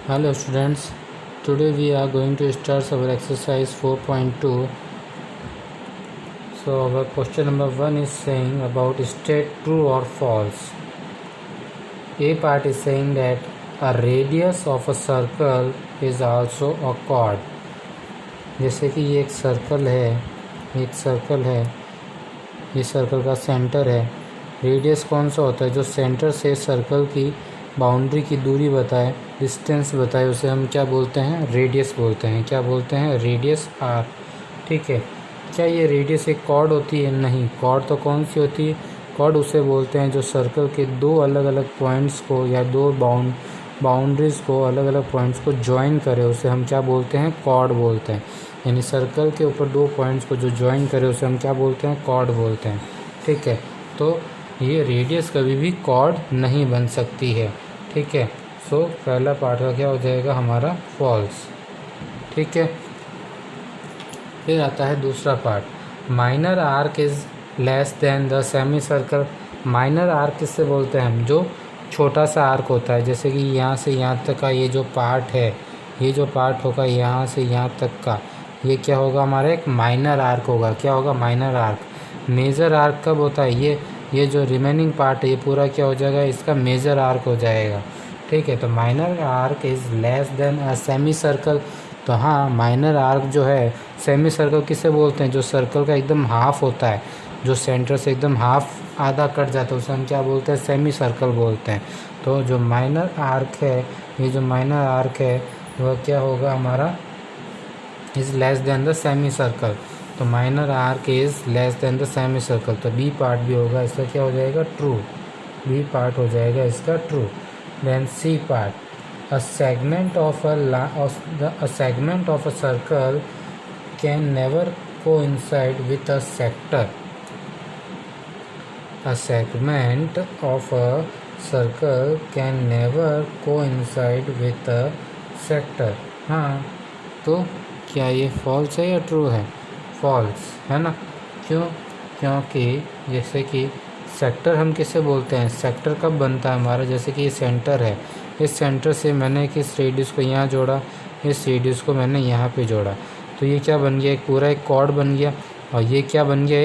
Hello students, today we are going to start our exercise 4.2. So our question number 1 is saying about state true or false. A part is saying that a radius of a circle is also a chord. जैसे कि ये एक circle है, ये circle का centre है। Radius कौन सा होता है? जो सेंटर से सर्कल की बाउंड्री की दूरी बताए, डिस्टेंस बताए, उसे हम क्या बोलते हैं? रेडियस बोलते हैं। क्या बोलते हैं? Radius R. ठीक है। क्या ये रेडियस एक कॉर्ड होती है? नहीं। कॉर्ड तो कौन सी होती है? कॉर्ड उसे बोलते हैं जो सर्कल के दो अलग अलग पॉइंट्स को या दो बाउंड्रीज़ को, अलग अलग पॉइंट्स को ज्वाइन करे, उसे हम क्या बोलते हैं? कॉर्ड बोलते हैं। यानी सर्कल के ऊपर दो पॉइंट्स को जो ज्वाइन करे उसे हम क्या बोलते हैं? कॉर्ड बोलते हैं। ठीक है। तो ये रेडियस कभी भी कॉर्ड नहीं बन सकती है। ठीक है। सो पहला पार्ट का क्या हो जाएगा हमारा? फॉल्स। ठीक है। फिर आता है दूसरा part, minor arc is less than the semi circle. Minor arc किससे बोलते हैं हम? जो छोटा सा आर्क होता है, जैसे कि यहाँ से यहाँ तक का ये जो पार्ट है, ये जो पार्ट होगा यहाँ से यहाँ तक का, ये क्या होगा हमारा? एक माइनर आर्क होगा। क्या होगा? Minor arc. मेजर आर्क कब होता है? ये जो रिमेनिंग पार्ट है ये पूरा क्या हो जाएगा? इसका मेजर आर्क हो जाएगा। ठीक है। तो minor arc is less then a semi circle. तो हाँ, माइनर आर्क जो है, सेमी सर्कल किसे बोलते हैं? जो सर्कल का एकदम हाफ होता है, जो सेंटर से एकदम हाफ आधा कट जाता है, उसे हम क्या बोलते हैं? सेमी सर्कल बोलते हैं। तो जो माइनर आर्क है, ये जो माइनर आर्क है वह क्या होगा हमारा? Is less than the semicircle. तो minor arc is less than the semicircle. तो बी पार्ट भी होगा, इसका क्या हो जाएगा? ट्रू। बी पार्ट हो जाएगा इसका true. Then C part, a segment of a circle can never coincide with a sector. A segment of a circle can never coincide with a sector. हाँ, तो क्या ये फॉल्स है या ट्रू है? फॉल्स है ना। क्यों? क्योंकि जैसे कि सेक्टर हम किसे बोलते हैं? सेक्टर कब बनता है हमारा? जैसे कि ये सेंटर है, इस सेंटर से मैंने किस रेडियस को यहाँ जोड़ा, इस रेडियस को मैंने यहाँ पे जोड़ा, तो ये क्या बन गया? एक पूरा एक कॉर्ड बन गया। और ये क्या बन गया?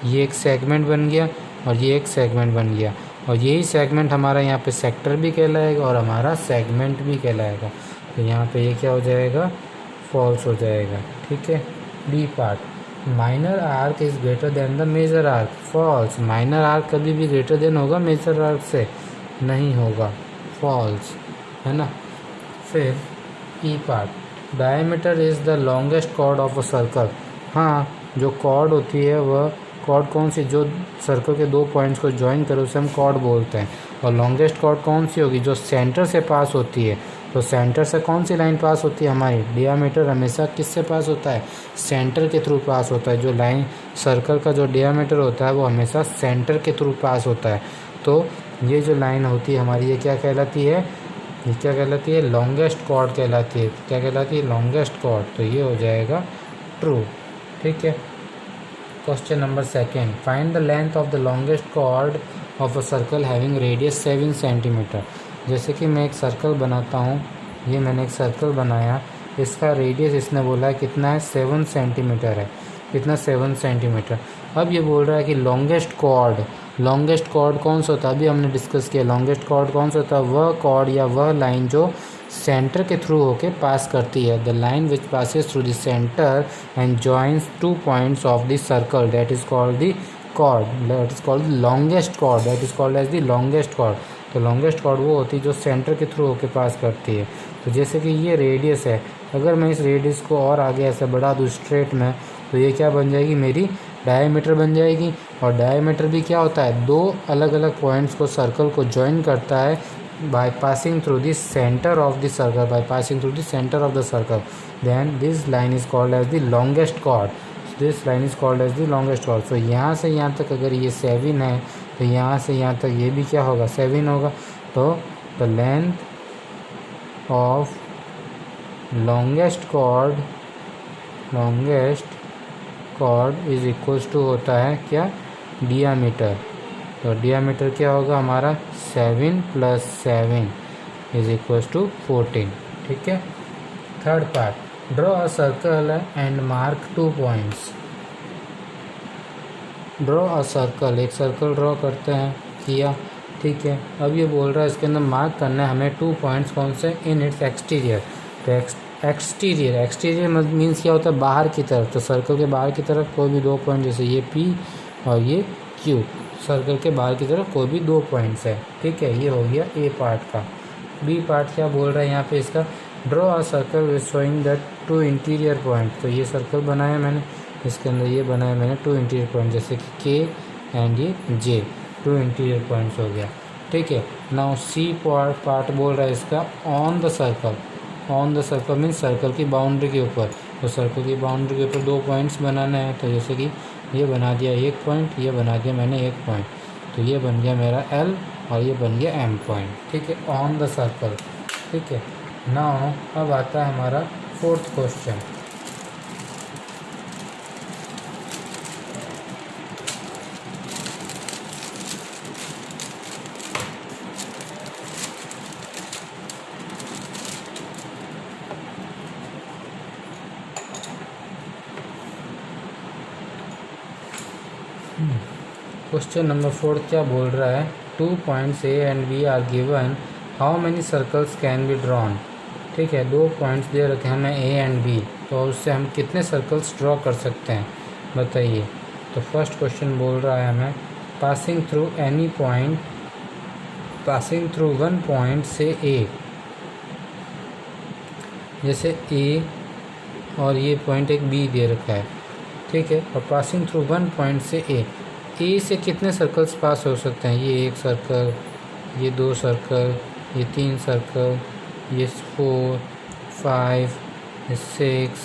ये एक सेगमेंट बन गया, और ये एक सेगमेंट बन गया, और यही सेगमेंट हमारा यहाँ पे सेक्टर भी कहलाएगा और हमारा सेगमेंट भी कहलाएगा। तो यहाँ पे ये क्या हो जाएगा? फॉल्स हो जाएगा। ठीक है। B part, minor arc is greater than the major arc. False. Minor arc कभी भी ग्रेटर देन होगा मेजर आर्क से? नहीं होगा। फॉल्स है ना। फिर E part, diameter is the longest chord of a circle. हाँ, जो कॉर्ड होती है वह कॉर्ड कौन सी? जो सर्कल के दो पॉइंट्स को ज्वाइन करे उसे हम कॉर्ड बोलते हैं। और लॉन्गेस्ट कॉर्ड कौन सी होगी? जो सेंटर से पास होती है। तो सेंटर से कौन सी लाइन पास होती है हमारी? डियामीटर हमेशा किससे पास होता है? सेंटर के थ्रू पास होता है। जो लाइन सर्कल का जो डियामीटर होता है वो हमेशा सेंटर के थ्रू पास होता है। तो ये जो लाइन होती है हमारी, ये क्या कहलाती है? ये क्या कहलाती है? लॉन्गेस्ट कॉर्ड कहलाती है। क्या कहलाती है? Longest chord. तो ये हो जाएगा ट्रू। ठीक है। Question number second, find the length of the longest chord of a circle having radius 7 centimetre. जैसे कि मैं एक सर्कल बनाता हूँ, ये मैंने एक सर्कल बनाया, इसका रेडियस इसने बोला है कितना है? 7 सेंटीमीटर है। कितना? 7 सेंटीमीटर। अब ये बोल रहा है कि लॉन्गेस्ट कॉर्ड कौन सा होता है? अभी हमने डिस्कस किया, लॉन्गेस्ट कॉर्ड कौन सा होता है? वह कॉर्ड या वह लाइन जो सेंटर के थ्रू होके पास करती है। The line which passes through the centre and joins 2 points of the circle, that is called the chord, that is called longest chord, that is called as the longest chord. तो longest chord वो होती है जो centre के through होके पास करती है। तो जैसे कि ये रेडियस है, अगर मैं इस रेडियस को और आगे ऐसे बढ़ा दूँ स्ट्रेट में, तो ये क्या बन जाएगी? मेरी डायमीटर बन जाएगी। और डायमीटर भी क्या होता है? दो अलग अलग पॉइंट्स को, सर्कल को ज्वाइन करता है by passing through the center of the circle, by passing through the center of the circle, then this line is called as the longest chord. This line is called as the longest chord. So यहाँ से यहाँ तक अगर ये 7 है, तो यहाँ से यहाँ तक ये भी क्या होगा? 7 होगा। तो the length of longest chord is equals to होता है क्या? डियामीटर। तो डियामीटर क्या होगा हमारा? 7 + 7 इज इक्वल टू 14। ठीक है। Third part, draw a circle and mark 2 points. Draw a circle, एक सर्कल ड्रॉ करते हैं, किया, ठीक है। अब ये बोल रहा है इसके अंदर मार्क करना है हमें 2 पॉइंट्स, कौन से, इन इट्स एक्सटीरियर। तो एक्सटीरियर मीन्स क्या होता है, बाहर की तरफ। तो सर्कल के बाहर की तरफ कोई भी 2 पॉइंट, जैसे ये P और ये Q, सर्कल के बाहर की तरफ कोई भी 2 पॉइंट्स है, ठीक है। ये हो गया ए पार्ट का। बी पार्ट क्या बोल रहा है यहाँ पे इसका, draw a circle with showing the 2 interior point. तो ये सर्कल बनाया मैंने, इसके अंदर ये बनाया मैंने 2 इंटीरियर पॉइंट, जैसे कि K एंड ये J, 2 इंटीरियर पॉइंट्स हो गया, ठीक है। नाउ सी पार्ट बोल रहा है इसका, on the circle. On the circle mean circle की बाउंड्री के ऊपर। तो सर्कल की बाउंड्री के ऊपर 2 पॉइंट्स बनाना है। तो जैसे कि ये बना दिया 1 पॉइंट, ये बना दिया मैंने 1 पॉइंट, तो ये बन गया मेरा L और ये बन गया M पॉइंट, ठीक है, ऑन द सर्कल, ठीक है। नाउ अब आता है हमारा 4th क्वेश्चन। क्वेश्चन नंबर 4 क्या बोल रहा है, 2 points A and B are given, how many circles can be drawn. ठीक है, 2 पॉइंट्स दे रखे हैं हमें A एंड B, तो उससे हम कितने सर्कल्स ड्रॉ कर सकते हैं बताइए। तो फर्स्ट क्वेश्चन बोल रहा है हमें, passing through any point, passing through 1 point से A, जैसे A और ये पॉइंट एक B दे रखा है, ठीक है, और पासिंग थ्रू 1 पॉइंट से ए से कितने सर्कल्स पास हो सकते हैं, ये 1 सर्कल, ये 2 सर्कल, ये 3 सर्कल, ये 4 5 6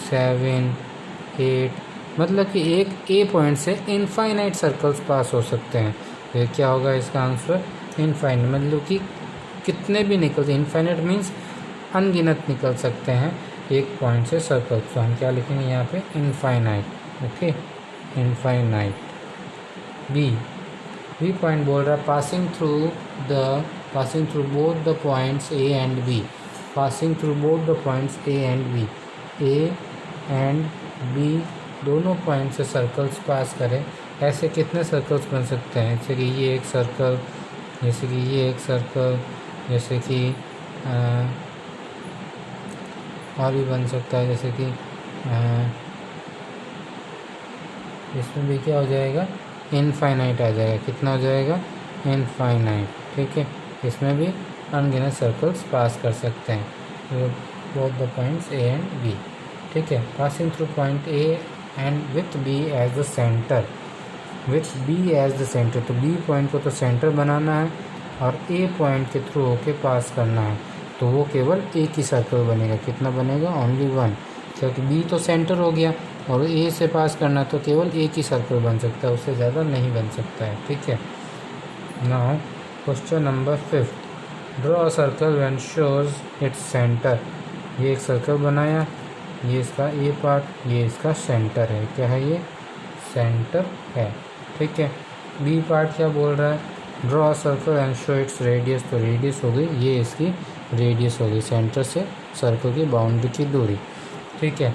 7 8, मतलब कि एक ए पॉइंट से इनफाइनाइट सर्कल्स पास हो सकते हैं। तो ये क्या होगा इसका आंसर, इनफाइनाइट, मतलब कि कितने भी निकलते, इनफाइनाइट मीन्स अनगिनत निकल सकते हैं एक पॉइंट से सर्कल। तो हम क्या लिखेंगे यहाँ पे, infinite, okay, infinite. B point बोल रहा है, passing through both the points A and B, passing through both the points A and B, A and B दोनों पॉइंट से सर्कल्स पास करें। ऐसे कितने सर्कल्स बन सकते हैं, जैसे कि ये एक सर्कल, जैसे कि ये एक सर्कल, जैसे कि और भी बन सकता है, जैसे कि इसमें भी क्या हो जाएगा, इनफाइनाइट आ जाएगा, कितना हो जाएगा, इनफाइनाइट, ठीक है। इसमें भी अनगिनत सर्कल्स पास कर सकते हैं both the points A and B, ठीक है। Passing through point A and with B as the centre, with B as the centre, तो बी पॉइंट को तो सेंटर बनाना है और ए पॉइंट के थ्रू होके पास करना है, तो वो केवल एक ही सर्कल बनेगा, कितना बनेगा, ओनली 1, क्योंकि बी तो सेंटर हो गया और ए से पास करना तो केवल एक ही सर्कल बन सकता है, उससे ज़्यादा नहीं बन सकता है, ठीक है। Now question number 5, draw a circle when shows its centre. ये एक सर्कल बनाया, ये इसका ए पार्ट, ये इसका सेंटर है, क्या है, ये सेंटर है, ठीक है। बी पार्ट क्या बोल रहा है, draw a circle and show its radius, तो रेडियस हो गई, ये इसकी रेडियस हो गई, सेंटर से सर्कल की बाउंड्री की दूरी, ठीक है।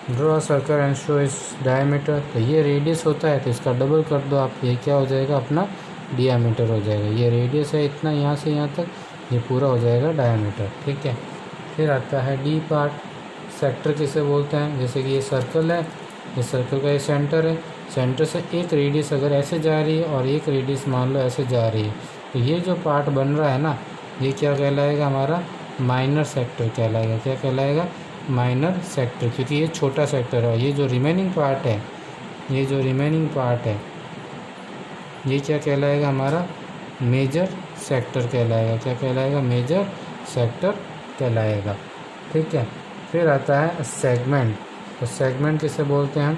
Draw a circle and show its diameter, तो ये रेडियस होता है तो इसका डबल कर दो आप, ये क्या हो जाएगा, अपना डियामीटर हो जाएगा। ये रेडियस है इतना, यहाँ से यहाँ तक, ये पूरा हो जाएगा डायमीटर, ठीक है। फिर आता है डी पार्ट, सेक्टर किसे बोलते हैं, जैसे कि ये सर्कल है, ये सर्कल का ये सेंटर है, सेंटर से एक रेडियस अगर ऐसे जा रही है और एक रेडियस मान लो ऐसे जा रही है, तो ये जो पार्ट बन रहा है ना, ये क्या कहलाएगा, हमारा माइनर सेक्टर कहलाएगा, क्या कहलाएगा, माइनर सेक्टर, क्योंकि ये छोटा सेक्टर है। ये जो रिमेनिंग पार्ट है, ये जो रिमेनिंग पार्ट है, ये क्या कहलाएगा, हमारा मेजर सेक्टर कहलाएगा, क्या कहलाएगा, मेजर सेक्टर कहलाएगा, ठीक है। फिर आता है सेगमेंट, तो सेगमेंट किसे बोलते हैं हम,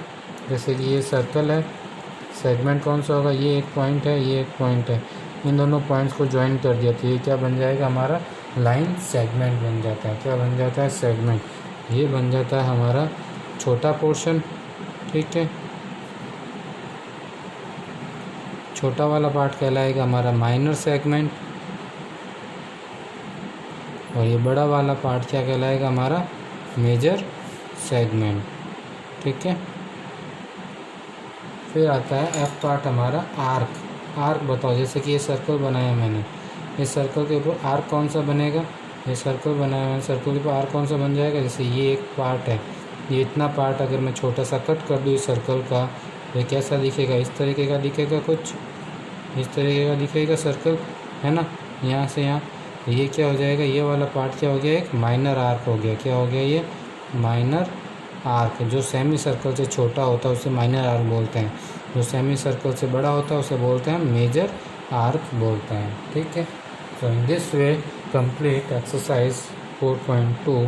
जैसे कि ये सर्कल है, सेगमेंट कौन सा होगा, ये एक पॉइंट है, ये एक पॉइंट है, इन दोनों पॉइंट्स को ज्वाइन कर दिया तो ये क्या बन जाएगा, हमारा लाइन सेगमेंट बन जाता है, क्या बन जाता है, सेगमेंट। ये बन जाता है हमारा छोटा पोर्शन, ठीक है, छोटा वाला पार्ट कहलाएगा हमारा माइनर सेगमेंट, और ये बड़ा वाला पार्ट क्या कहलाएगा हमारा, मेजर सेगमेंट। ठीक है, फिर आता है एफ पार्ट हमारा आर्क। आर्क बताओ, जैसे कि ये सर्कल बनाया मैंने, इस सर्कल के ऊपर आर्क कौन सा बनेगा, ये सर्कल बनाया मैंने, सर्कल के ऊपर आर्क कौन सा बन जाएगा। जैसे ये एक पार्ट है, ये इतना पार्ट अगर मैं छोटा सा कट कर दूँ इस सर्कल का, ये कैसा दिखेगा, इस तरीके का दिखेगा, कुछ इस तरीके का दिखेगा सर्कल, है ना। यहाँ से यहाँ ये क्या हो जाएगा, ये वाला पार्ट क्या हो गया, एक माइनर आर्क हो गया। क्या हो गया, ये माइनर आर्क। जो सेमी सर्कल से छोटा होता है उसे माइनर आर्क बोलते हैं, जो सेमी सर्कल से बड़ा होता है उसे बोलते हैं मेजर आर्क बोलते हैं। ठीक है, so in this way complete exercise 4.2।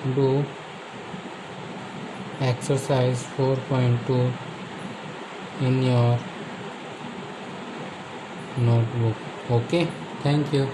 Do exercise 4.2 in your notebook. Okay, thank you.